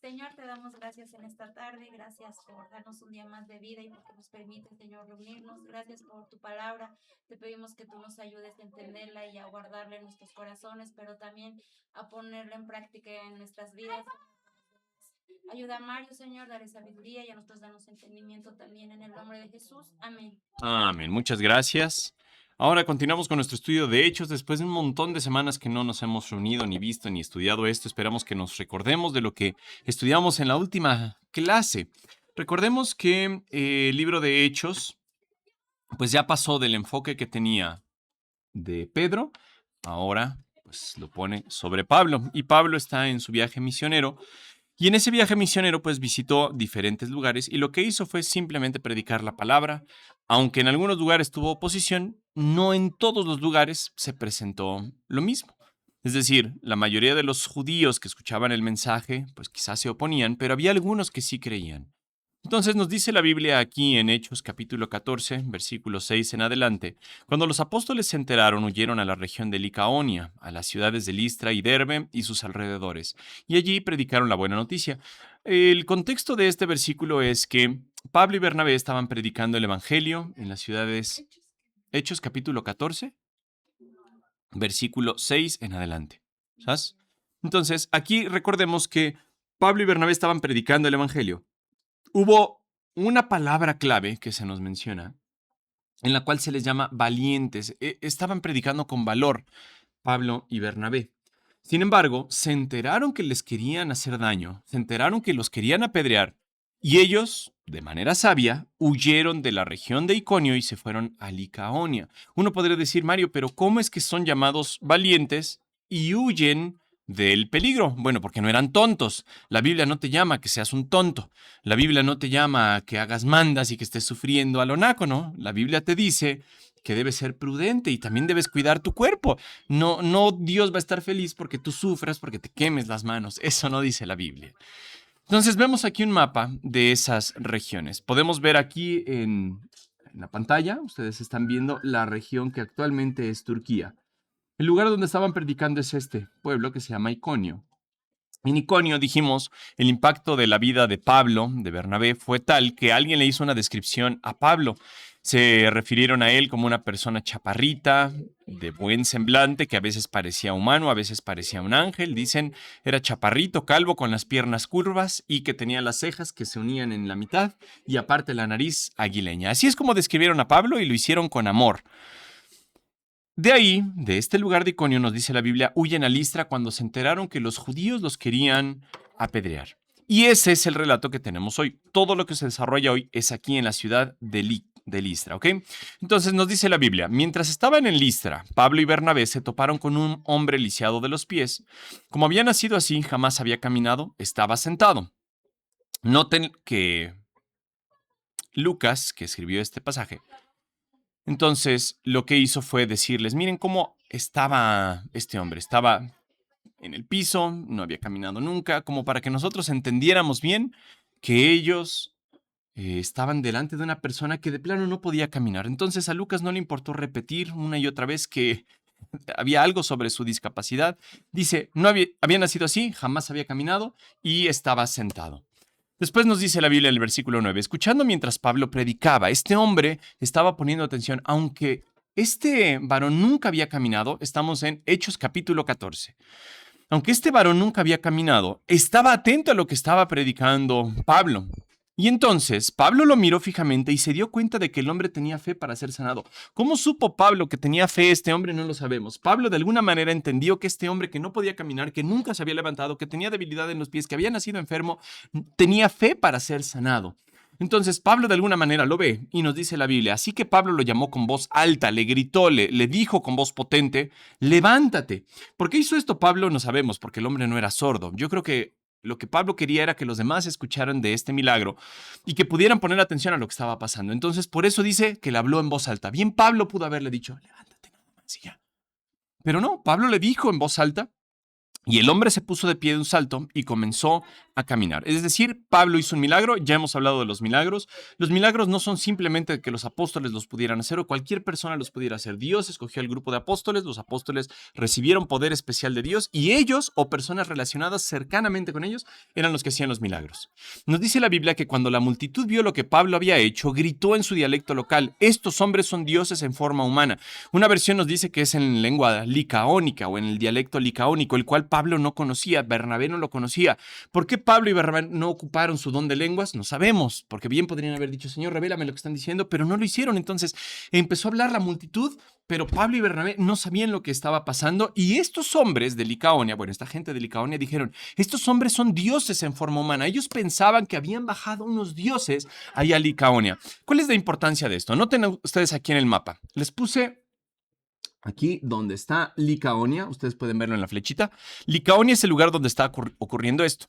Señor, te damos gracias en esta tarde, gracias por darnos un día más de vida y porque nos permite, Señor, reunirnos. Gracias por tu palabra. Te pedimos que tú nos ayudes a entenderla y a guardarla en nuestros corazones, pero también a ponerla en práctica en nuestras vidas. Ayuda a Mario, Señor, darle sabiduría y a nosotros darnos entendimiento también en el nombre de Jesús. Amén. Amén, muchas gracias. Ahora continuamos con nuestro estudio de Hechos. Después de un montón de semanas que no nos hemos reunido, ni visto, ni estudiado esto, esperamos que nos recordemos de lo que estudiamos en la última clase. Recordemos que el libro de Hechos, pues ya pasó del enfoque que tenía de Pedro, ahora pues lo pone sobre Pablo. Y Pablo está en su viaje misionero. Y en ese viaje misionero, pues visitó diferentes lugares y lo que hizo fue simplemente predicar la palabra. Aunque en algunos lugares tuvo oposición, no en todos los lugares se presentó lo mismo. Es decir, la mayoría de los judíos que escuchaban el mensaje, pues quizás se oponían, pero había algunos que sí creían. Entonces nos dice la Biblia aquí en Hechos capítulo 14, versículo 6 en adelante: cuando los apóstoles se enteraron, huyeron a la región de Licaonia, a las ciudades de Listra y Derbe y sus alrededores, y allí predicaron la buena noticia. El contexto de este versículo es que Pablo y Bernabé estaban predicando el evangelio en las ciudades. Hechos capítulo 14, versículo 6 en adelante. ¿Sabes? Entonces, aquí recordemos que Pablo y Bernabé estaban predicando el evangelio. Hubo una palabra clave que se nos menciona, en la cual se les llama valientes. Estaban predicando con valor Pablo y Bernabé. Sin embargo, se enteraron que les querían hacer daño, se enteraron que los querían apedrear, y ellos, de manera sabia, huyeron de la región de Iconio y se fueron a Licaonia. Uno podría decir, Mario, pero ¿cómo es que son llamados valientes y huyen del peligro? Bueno, porque no eran tontos. La Biblia no te llama a que seas un tonto. La Biblia no te llama a que hagas mandas y que estés sufriendo a lo naco, ¿no? La Biblia te dice que debes ser prudente y también debes cuidar tu cuerpo. No, no Dios va a estar feliz porque tú sufras, porque te quemes las manos. Eso no dice la Biblia. Entonces vemos aquí un mapa de esas regiones. Podemos ver aquí en la pantalla, ustedes están viendo la región que actualmente es Turquía. El lugar donde estaban predicando es este pueblo que se llama Iconio. En Iconio, dijimos, el impacto de la vida de Pablo, de Bernabé, fue tal que alguien le hizo una descripción a Pablo. Se refirieron a él como una persona chaparrita, de buen semblante, que a veces parecía humano, a veces parecía un ángel. Dicen, era chaparrito, calvo, con las piernas curvas y que tenía las cejas que se unían en la mitad y aparte la nariz aguileña. Así es como describieron a Pablo y lo hicieron con amor. De ahí, de este lugar de Iconio, nos dice la Biblia, huyen a Listra cuando se enteraron que los judíos los querían apedrear. Y ese es el relato que tenemos hoy. Todo lo que se desarrolla hoy es aquí en la ciudad de Listra, ¿ok? Entonces nos dice la Biblia, mientras estaban en Listra, Pablo y Bernabé se toparon con un hombre lisiado de los pies. Como había nacido así, jamás había caminado, estaba sentado. Noten que Lucas, que escribió este pasaje, entonces, lo que hizo fue decirles, miren cómo estaba este hombre, estaba en el piso, no había caminado nunca, como para que nosotros entendiéramos bien que ellos estaban delante de una persona que de plano no podía caminar. Entonces a Lucas no le importó repetir una y otra vez que había algo sobre su discapacidad. Dice, no había nacido así, jamás había caminado y estaba sentado. Después nos dice la Biblia en el versículo 9, escuchando mientras Pablo predicaba, este hombre estaba poniendo atención, aunque este varón nunca había caminado, estamos en Hechos capítulo 14. Aunque este varón nunca había caminado, estaba atento a lo que estaba predicando Pablo. Y entonces Pablo lo miró fijamente y se dio cuenta de que el hombre tenía fe para ser sanado. ¿Cómo supo Pablo que tenía fe este hombre? No lo sabemos. Pablo de alguna manera entendió que este hombre que no podía caminar, que nunca se había levantado, que tenía debilidad en los pies, que había nacido enfermo, tenía fe para ser sanado. Entonces Pablo de alguna manera lo ve y nos dice la Biblia, así que Pablo lo llamó con voz alta, le gritó, le dijo con voz potente, levántate. ¿Por qué hizo esto Pablo? No sabemos, porque el hombre no era sordo. Yo creo que lo que Pablo quería era que los demás escucharan de este milagro y que pudieran poner atención a lo que estaba pasando. Entonces, por eso dice que le habló en voz alta. Bien, Pablo pudo haberle dicho, levántate nada más y ya. Pero no, Pablo le dijo en voz alta y el hombre se puso de pie de un salto y comenzó a caminar. Es decir, Pablo hizo un milagro, ya hemos hablado de los milagros. Los milagros no son simplemente que los apóstoles los pudieran hacer o cualquier persona los pudiera hacer. Dios escogió al grupo de apóstoles, los apóstoles recibieron poder especial de Dios y ellos o personas relacionadas cercanamente con ellos eran los que hacían los milagros. Nos dice la Biblia que cuando la multitud vio lo que Pablo había hecho, gritó en su dialecto local: estos hombres son dioses en forma humana. Una versión nos dice que es en lengua licaónica o en el dialecto licaónico, el cual Pablo no conocía, Bernabé no lo conocía. ¿Por qué Pablo y Bernabé no ocuparon su don de lenguas? No sabemos, porque bien podrían haber dicho: Señor, revélame lo que están diciendo, pero no lo hicieron. Entonces empezó a hablar la multitud, pero Pablo y Bernabé no sabían lo que estaba pasando y estos hombres de Licaonia, bueno, esta gente de Licaonia dijeron: estos hombres son dioses en forma humana. Ellos pensaban que habían bajado unos dioses allá a Licaonia. ¿Cuál es la importancia de esto? Noten ustedes aquí en el mapa. Les puse aquí donde está Licaonia, ustedes pueden verlo en la flechita. Licaonia es el lugar donde está ocurriendo esto.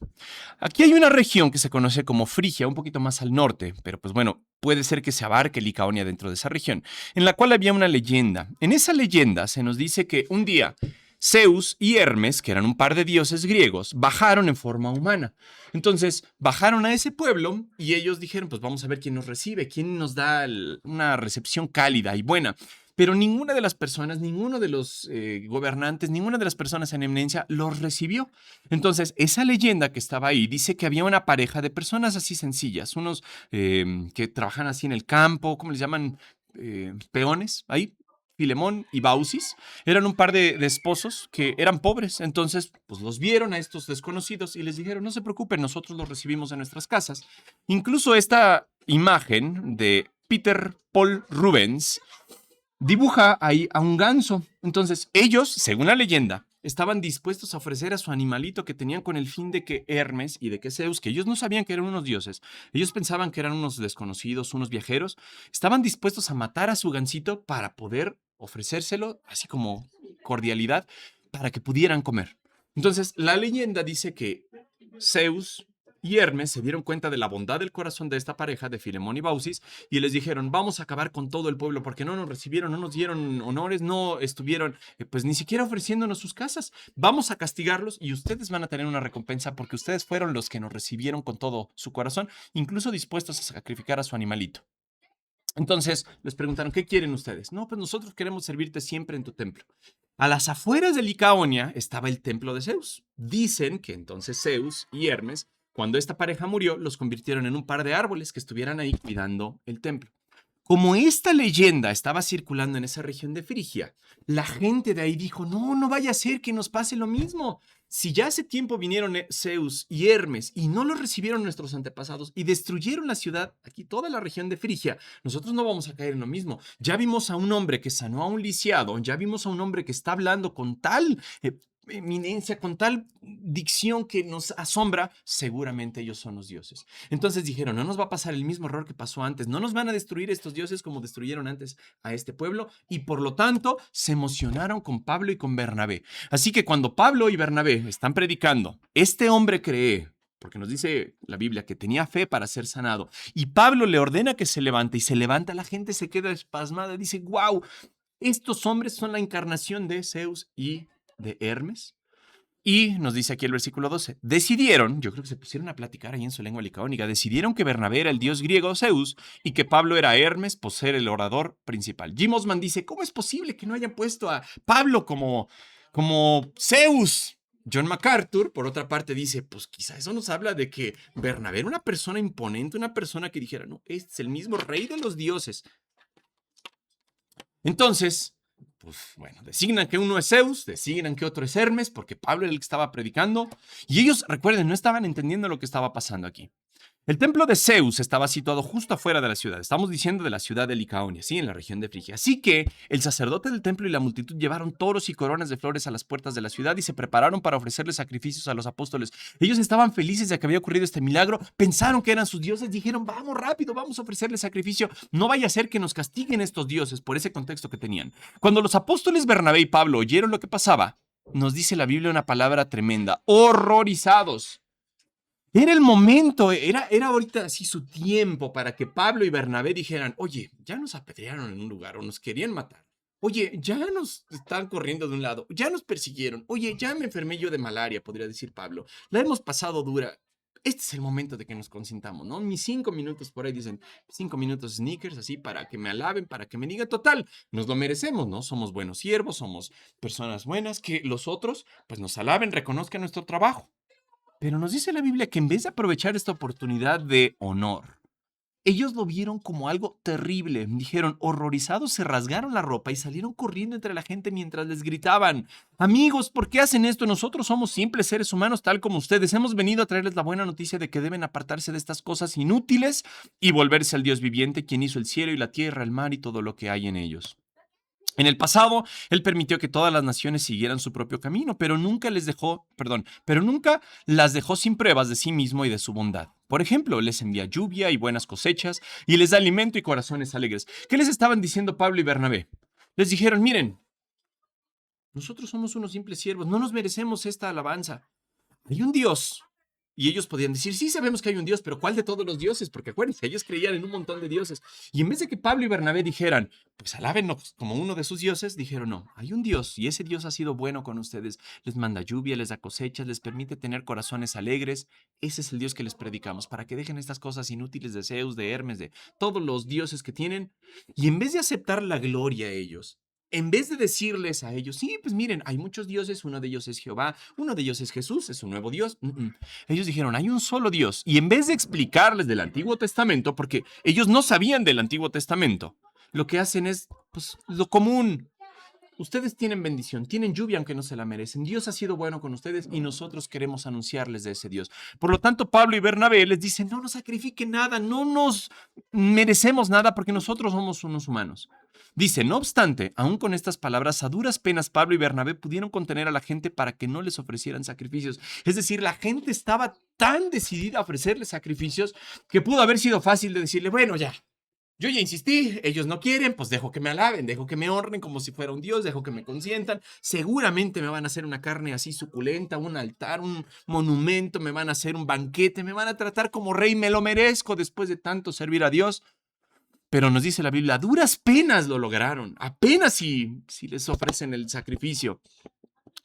Aquí hay una región que se conoce como Frigia, un poquito más al norte, pero pues bueno, puede ser que se abarque Licaonia dentro de esa región, en la cual había una leyenda. En esa leyenda se nos dice que un día Zeus y Hermes, que eran un par de dioses griegos, bajaron en forma humana. Entonces bajaron a ese pueblo y ellos dijeron: pues vamos a ver quién nos recibe, quién nos da una recepción cálida y buena. Pero ninguna de las personas, ninguno de los gobernantes, ninguna de las personas en eminencia los recibió. Entonces, esa leyenda que estaba ahí dice que había una pareja de personas así sencillas, unos que trabajan así en el campo, ¿cómo les llaman? Peones, ahí. Filemón y Baucis eran un par de esposos que eran pobres. Entonces, pues los vieron a estos desconocidos y les dijeron: no se preocupen, nosotros los recibimos en nuestras casas. Incluso esta imagen de Peter Paul Rubens dibuja ahí a un ganso. Entonces, ellos, según la leyenda, estaban dispuestos a ofrecer a su animalito que tenían con el fin de que Hermes y de que Zeus, que ellos no sabían que eran unos dioses, ellos pensaban que eran unos desconocidos, unos viajeros, estaban dispuestos a matar a su gansito para poder ofrecérselo, así como cordialidad, para que pudieran comer. Entonces, la leyenda dice que Zeus y Hermes se dieron cuenta de la bondad del corazón de esta pareja de Filemón y Baucis y les dijeron: vamos a acabar con todo el pueblo porque no nos recibieron, no nos dieron honores, no estuvieron pues ni siquiera ofreciéndonos sus casas. Vamos a castigarlos y ustedes van a tener una recompensa porque ustedes fueron los que nos recibieron con todo su corazón, incluso dispuestos a sacrificar a su animalito. Entonces les preguntaron: ¿qué quieren ustedes? No, pues nosotros queremos servirte siempre en tu templo. A las afueras de Licaonia estaba el templo de Zeus. Dicen que entonces Zeus y Hermes, cuando esta pareja murió, los convirtieron en un par de árboles que estuvieran ahí cuidando el templo. Como esta leyenda estaba circulando en esa región de Frigia, la gente de ahí dijo: no, no vaya a ser que nos pase lo mismo. Si ya hace tiempo vinieron Zeus y Hermes y no los recibieron nuestros antepasados y destruyeron la ciudad, aquí toda la región de Frigia, nosotros no vamos a caer en lo mismo. Ya vimos a un hombre que sanó a un lisiado, ya vimos a un hombre que está hablando con tal eminencia, con tal dicción que nos asombra, seguramente ellos son los dioses. Entonces dijeron: no nos va a pasar el mismo error que pasó antes, no nos van a destruir estos dioses como destruyeron antes a este pueblo, y por lo tanto se emocionaron con Pablo y con Bernabé. Así que cuando Pablo y Bernabé están predicando: este hombre cree, porque nos dice la Biblia que tenía fe para ser sanado, y Pablo le ordena que se levante y se levanta, la gente se queda espasmada, dice: wow, estos hombres son la encarnación de Zeus y de Hermes. Y nos dice aquí el versículo 12, decidieron, yo creo que se pusieron a platicar ahí en su lengua licaónica, decidieron que Bernabé era el dios griego Zeus y que Pablo era Hermes por ser el orador principal. Jim Osman dice: ¿cómo es posible que no hayan puesto a Pablo como Zeus? John MacArthur, por otra parte, dice: pues quizá eso nos habla de que Bernabé era una persona imponente, una persona que dijera: no, este es el mismo rey de los dioses. Entonces, pues bueno, designan que uno es Zeus, designan que otro es Hermes, porque Pablo era el que estaba predicando, y ellos, recuerden, no estaban entendiendo lo que estaba pasando aquí. El templo de Zeus estaba situado justo afuera de la ciudad. Estamos diciendo de la ciudad de Licaonia, sí, en la región de Frigia. Así que el sacerdote del templo y la multitud llevaron toros y coronas de flores a las puertas de la ciudad y se prepararon para ofrecerles sacrificios a los apóstoles. Ellos estaban felices de que había ocurrido este milagro, pensaron que eran sus dioses, dijeron: vamos rápido, vamos a ofrecerles sacrificio. No vaya a ser que nos castiguen estos dioses por ese contexto que tenían. Cuando los apóstoles Bernabé y Pablo oyeron lo que pasaba, nos dice la Biblia una palabra tremenda: horrorizados. Era el momento, era ahorita así su tiempo para que Pablo y Bernabé dijeran: oye, ya nos apedrearon en un lugar o nos querían matar. Oye, ya nos están corriendo de un lado, ya nos persiguieron. Oye, ya me enfermé yo de malaria, podría decir Pablo. La hemos pasado dura. este es el momento de que nos consintamos, ¿no? Mis 5 minutos por ahí dicen, 5 minutos sneakers, así para que me alaben, para que me digan, total, nos lo merecemos, ¿no? Somos buenos siervos, somos personas buenas, que los otros, pues nos alaben, reconozcan nuestro trabajo. Pero nos dice la Biblia que en vez de aprovechar esta oportunidad de honor, ellos lo vieron como algo terrible. Dijeron, horrorizados, se rasgaron la ropa y salieron corriendo entre la gente mientras les gritaban, amigos, ¿por qué hacen esto? Nosotros somos simples seres humanos tal como ustedes. Hemos venido a traerles la buena noticia de que deben apartarse de estas cosas inútiles y volverse al Dios viviente, quien hizo el cielo y la tierra, el mar y todo lo que hay en ellos. En el pasado, él permitió que todas las naciones siguieran su propio camino, pero nunca pero nunca las dejó sin pruebas de sí mismo y de su bondad. Por ejemplo, les envía lluvia y buenas cosechas y les da alimento y corazones alegres. ¿Qué les estaban diciendo Pablo y Bernabé? Les dijeron, miren, nosotros somos unos simples siervos, no nos merecemos esta alabanza. Hay un Dios. Y ellos podían decir, sí, sabemos que hay un Dios, pero ¿cuál de todos los dioses? Porque acuérdense, ellos creían en un montón de dioses. Y en vez de que Pablo y Bernabé dijeran, pues alábennos como uno de sus dioses, dijeron, no, hay un Dios y ese Dios ha sido bueno con ustedes. Les manda lluvia, les da cosechas, les permite tener corazones alegres. Ese es el Dios que les predicamos, para que dejen estas cosas inútiles de Zeus, de Hermes, de todos los dioses que tienen. Y en vez de aceptar la gloria a ellos, en vez de decirles a ellos, sí, pues miren, hay muchos dioses, uno de ellos es Jehová, uno de ellos es Jesús, es un nuevo Dios. Ellos dijeron, hay un solo Dios. Y en vez de explicarles del Antiguo Testamento, porque ellos no sabían del Antiguo Testamento, lo que hacen es, pues, lo común. Ustedes tienen bendición, tienen lluvia aunque no se la merecen. Dios ha sido bueno con ustedes y nosotros queremos anunciarles de ese Dios. Por lo tanto, Pablo y Bernabé les dicen, no nos sacrifiquen nada, no nos merecemos nada porque nosotros somos unos humanos. Dice, no obstante, aún con estas palabras, a duras penas Pablo y Bernabé pudieron contener a la gente para que no les ofrecieran sacrificios. Es decir, la gente estaba tan decidida a ofrecerles sacrificios que pudo haber sido fácil de decirle, bueno, ya. Yo ya insistí, ellos no quieren, pues dejo que me alaben, dejo que me honren como si fuera un dios, dejo que me consientan. Seguramente me van a hacer una carne así suculenta, un altar, un monumento, me van a hacer un banquete, me van a tratar como rey, me lo merezco después de tanto servir a Dios. Pero nos dice la Biblia, a duras penas lo lograron, apenas si les ofrecen el sacrificio.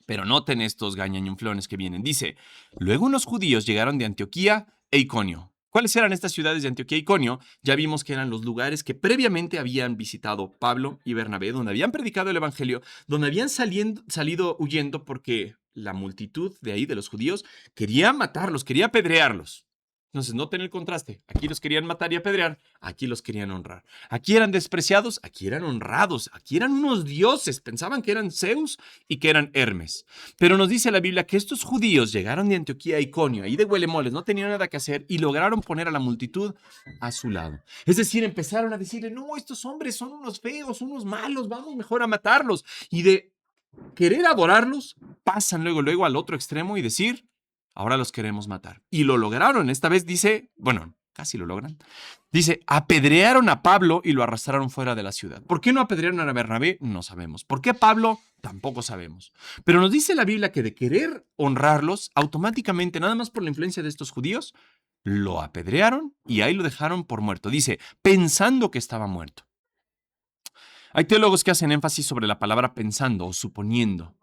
Pero noten estos gañañunflones que vienen. Dice, luego unos judíos llegaron de Antioquía e Iconio. ¿Cuáles eran estas ciudades de Antioquía e Iconio? Ya vimos que eran los lugares que previamente habían visitado Pablo y Bernabé, donde habían predicado el evangelio, donde habían salido huyendo porque la multitud de ahí, de los judíos, quería matarlos, quería apedrearlos. Entonces, noten el contraste. Aquí los querían matar y apedrear, aquí los querían honrar. Aquí eran despreciados, aquí eran honrados, aquí eran unos dioses, pensaban que eran Zeus y que eran Hermes. Pero nos dice la Biblia que estos judíos llegaron de Antioquía a Iconio, ahí de huelemoles, no tenían nada que hacer y lograron poner a la multitud a su lado. Es decir, empezaron a decirle, no, estos hombres son unos feos, unos malos, vamos mejor a matarlos. Y de querer adorarlos, pasan luego al otro extremo y decir, ahora los queremos matar. Y lo lograron. Esta vez dice, bueno, casi lo logran. Dice, apedrearon a Pablo y lo arrastraron fuera de la ciudad. ¿Por qué no apedrearon a Bernabé? No sabemos. ¿Por qué a Pablo? Tampoco sabemos. Pero nos dice la Biblia que de querer honrarlos, automáticamente, nada más por la influencia de estos judíos, lo apedrearon y ahí lo dejaron por muerto. Dice, pensando que estaba muerto. Hay teólogos que hacen énfasis sobre la palabra pensando o suponiendo.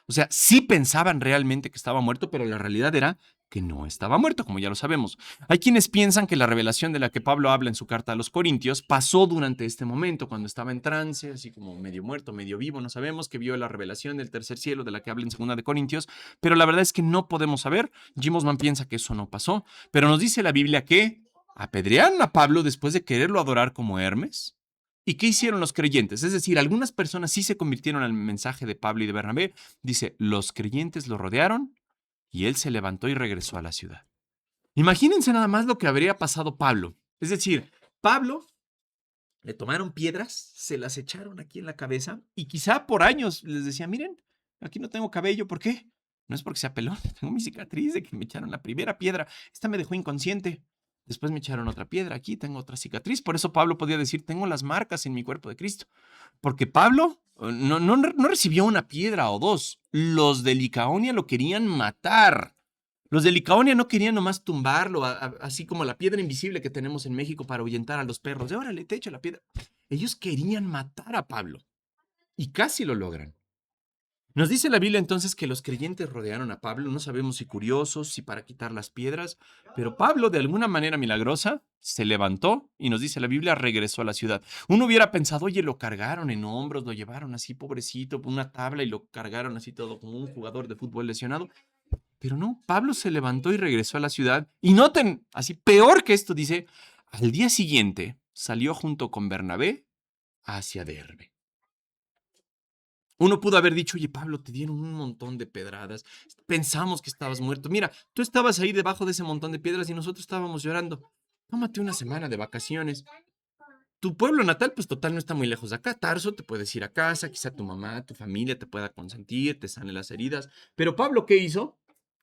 O sea, sí pensaban realmente que estaba muerto, pero la realidad era que no estaba muerto, como ya lo sabemos. Hay quienes piensan que la revelación de la que Pablo habla en su carta a los Corintios pasó durante este momento, cuando estaba en trance, así como medio muerto, medio vivo, no sabemos, que vio la revelación del tercer cielo de la que habla en segunda de Corintios, pero la verdad es que no podemos saber. Jim Osman piensa que eso no pasó, pero nos dice la Biblia que apedrearon a Pablo después de quererlo adorar como Hermes. ¿Y qué hicieron los creyentes? Es decir, algunas personas sí se convirtieron al mensaje de Pablo y de Bernabé. Dice, los creyentes lo rodearon y él se levantó y regresó a la ciudad. Imagínense nada más lo que habría pasado Pablo. Es decir, Pablo le tomaron piedras, se las echaron aquí en la cabeza y quizá por años les decía, miren, aquí no tengo cabello, ¿por qué? No es porque sea pelón, tengo mi cicatriz de que me echaron la primera piedra, esta me dejó inconsciente. Después me echaron otra piedra, aquí tengo otra cicatriz. Por eso Pablo podía decir, tengo las marcas en mi cuerpo de Cristo. Porque Pablo no recibió una piedra o dos. Los de Licaonia lo querían matar. Los de Licaonia no querían nomás tumbarlo, así como la piedra invisible que tenemos en México para ahuyentar a los perros. De órale, te echo la piedra. Ellos querían matar a Pablo. Y casi lo logran. Nos dice la Biblia entonces que los creyentes rodearon a Pablo, no sabemos si curiosos, si para quitar las piedras, pero Pablo de alguna manera milagrosa se levantó y nos dice la Biblia, regresó a la ciudad. Uno hubiera pensado, oye, lo cargaron en hombros, lo llevaron así pobrecito, por una tabla y lo cargaron así todo como un jugador de fútbol lesionado. Pero no, Pablo se levantó y regresó a la ciudad. Y noten, así peor que esto, dice, al día siguiente salió junto con Bernabé hacia Derbe. Uno pudo haber dicho, oye, Pablo, te dieron un montón de pedradas, pensamos que estabas muerto. Mira, tú estabas ahí debajo de ese montón de piedras y nosotros estábamos llorando. Tómate una semana de vacaciones. Tu pueblo natal, pues total, no está muy lejos de acá. Tarso, te puedes ir a casa, quizá tu mamá, tu familia te pueda consentir, te sane las heridas. Pero Pablo, ¿qué hizo?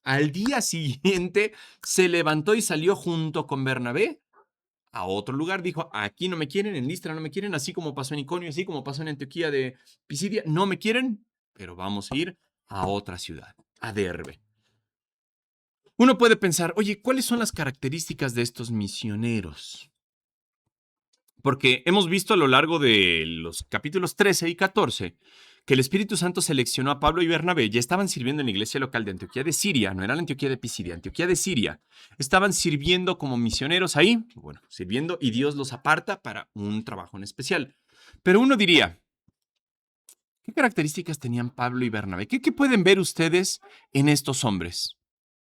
Al día siguiente se levantó y salió junto con Bernabé a otro lugar. Dijo, aquí no me quieren, en Listra no me quieren, así como pasó en Iconio, así como pasó en Antioquía de Pisidia, no me quieren, pero vamos a ir a otra ciudad, a Derbe. Uno puede pensar, oye, ¿cuáles son las características de estos misioneros? Porque hemos visto a lo largo de los capítulos 13 y 14 que el Espíritu Santo seleccionó a Pablo y Bernabé. Ya estaban sirviendo en la iglesia local de Antioquía de Siria, no era la Antioquía de Pisidia, Antioquía de Siria. Estaban sirviendo como misioneros ahí, bueno, sirviendo, y Dios los aparta para un trabajo en especial. Pero uno diría, ¿qué características tenían Pablo y Bernabé? ¿Qué pueden ver ustedes en estos hombres?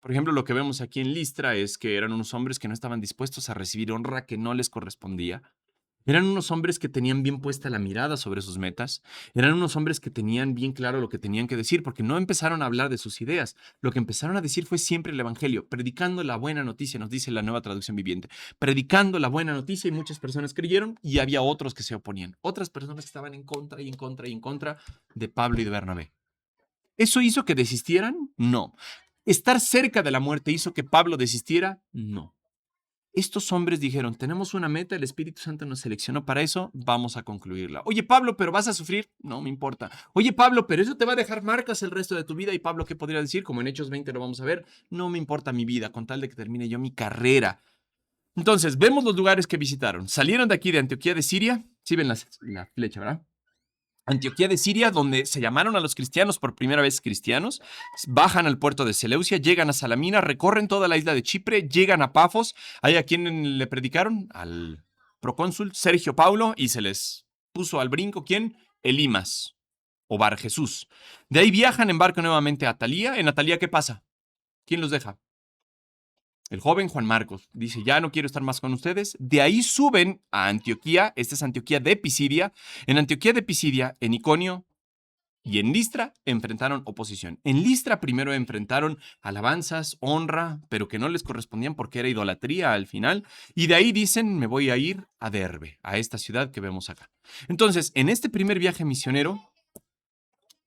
Por ejemplo, lo que vemos aquí en Listra es que eran unos hombres que no estaban dispuestos a recibir honra que no les correspondía. Eran unos hombres que tenían bien puesta la mirada sobre sus metas. Eran unos hombres que tenían bien claro lo que tenían que decir, porque no empezaron a hablar de sus ideas. Lo que empezaron a decir fue siempre el Evangelio, predicando la buena noticia, nos dice la Nueva Traducción Viviente. Predicando la buena noticia y muchas personas creyeron y había otros que se oponían. Otras personas que estaban en contra y en contra y en contra de Pablo y de Bernabé. ¿Eso hizo que desistieran? No. ¿Estar cerca de la muerte hizo que Pablo desistiera? No. Estos hombres dijeron, tenemos una meta, el Espíritu Santo nos seleccionó para eso, vamos a concluirla. Oye, Pablo, ¿pero vas a sufrir? No me importa. Oye, Pablo, ¿pero eso te va a dejar marcas el resto de tu vida? Y Pablo, ¿qué podría decir? Como en Hechos 20 lo vamos a ver, no me importa mi vida, con tal de que termine yo mi carrera. Entonces, vemos los lugares que visitaron. Salieron de aquí, de Antioquía de Siria. Sí ven la flecha, ¿verdad? Antioquía de Siria, donde se llamaron a los cristianos por primera vez cristianos, bajan al puerto de Seleucia, llegan a Salamina, recorren toda la isla de Chipre, llegan a Pafos, ahí a quien le predicaron, al procónsul Sergio Paulo, y se les puso al brinco, ¿quién? Elimas, o Bar Jesús. De ahí viajan en barco nuevamente a Atalía. En Atalía, ¿qué pasa? ¿Quién los deja? El joven Juan Marcos dice, ya no quiero estar más con ustedes. De ahí suben a Antioquía, esta es Antioquía de Pisidia. En Antioquía de Pisidia, en Iconio y en Listra enfrentaron oposición. En Listra primero enfrentaron alabanzas, honra, pero que no les correspondían porque era idolatría al final. Y de ahí dicen, me voy a ir a Derbe, a esta ciudad que vemos acá. Entonces, en este primer viaje misionero,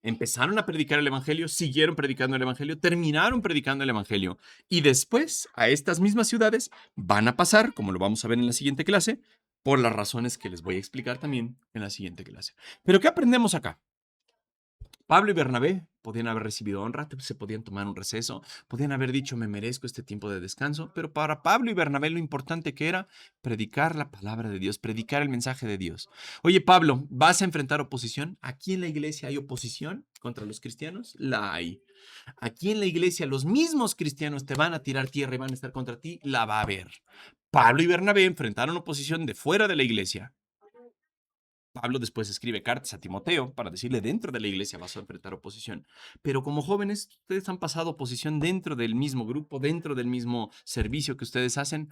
empezaron a predicar el Evangelio, siguieron predicando el Evangelio, terminaron predicando el Evangelio. Y después, a estas mismas ciudades van a pasar, como lo vamos a ver en la siguiente clase, por las razones que les voy a explicar también en la siguiente clase. Pero ¿qué aprendemos acá? Pablo y Bernabé podían haber recibido honra, se podían tomar un receso, podían haber dicho me merezco este tiempo de descanso, pero para Pablo y Bernabé lo importante que era predicar la palabra de Dios, predicar el mensaje de Dios. Oye Pablo, ¿vas a enfrentar oposición? ¿Aquí en la iglesia hay oposición contra los cristianos? La hay. Aquí en la iglesia los mismos cristianos te van a tirar tierra y van a estar contra ti, la va a haber. Pablo y Bernabé enfrentaron oposición de fuera de la iglesia. Pablo después escribe cartas a Timoteo para decirle dentro de la iglesia vas a enfrentar oposición. Pero como jóvenes, ustedes han pasado oposición dentro del mismo grupo, dentro del mismo servicio que ustedes hacen.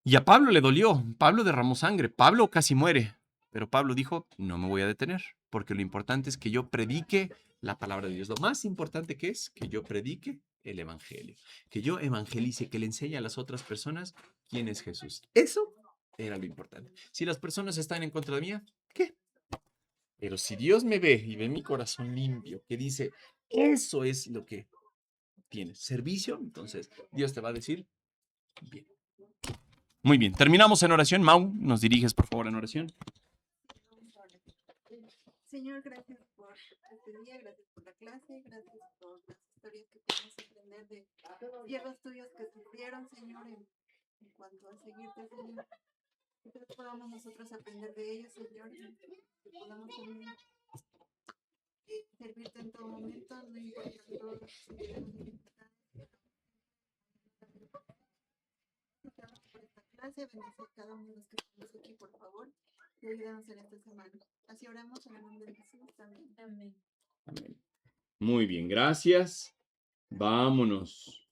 Y a Pablo le dolió, Pablo derramó sangre, Pablo casi muere. Pero Pablo dijo, no me voy a detener, porque lo importante es que yo predique la palabra de Dios. Lo más importante que es que yo predique el evangelio, que yo evangelice, que le enseñe a las otras personas quién es Jesús. Eso era lo importante. Si las personas están en contra de mí, ¿qué? Pero si Dios me ve y ve mi corazón limpio, que dice, eso es lo que tienes, servicio, entonces Dios te va a decir, bien. Muy bien, terminamos en oración. Mau, nos diriges por favor en oración. Señor, gracias por este día, gracias por la clase, gracias por las historias que podemos aprender de siervos tuyos que sufrieron, Señor, en cuanto a seguirte, Señor. Que podamos nosotros aprender de ellos, Señor, y que podamos también servirte en todo momento, no importa todo lo que se quiera necesitar. Por esta clase, bendice a cada uno de los que estamos aquí, por favor, y ayúdanos en esta semana. Así oramos en el nombre de Jesús también. Amén. Amén. Muy bien, gracias. Vámonos.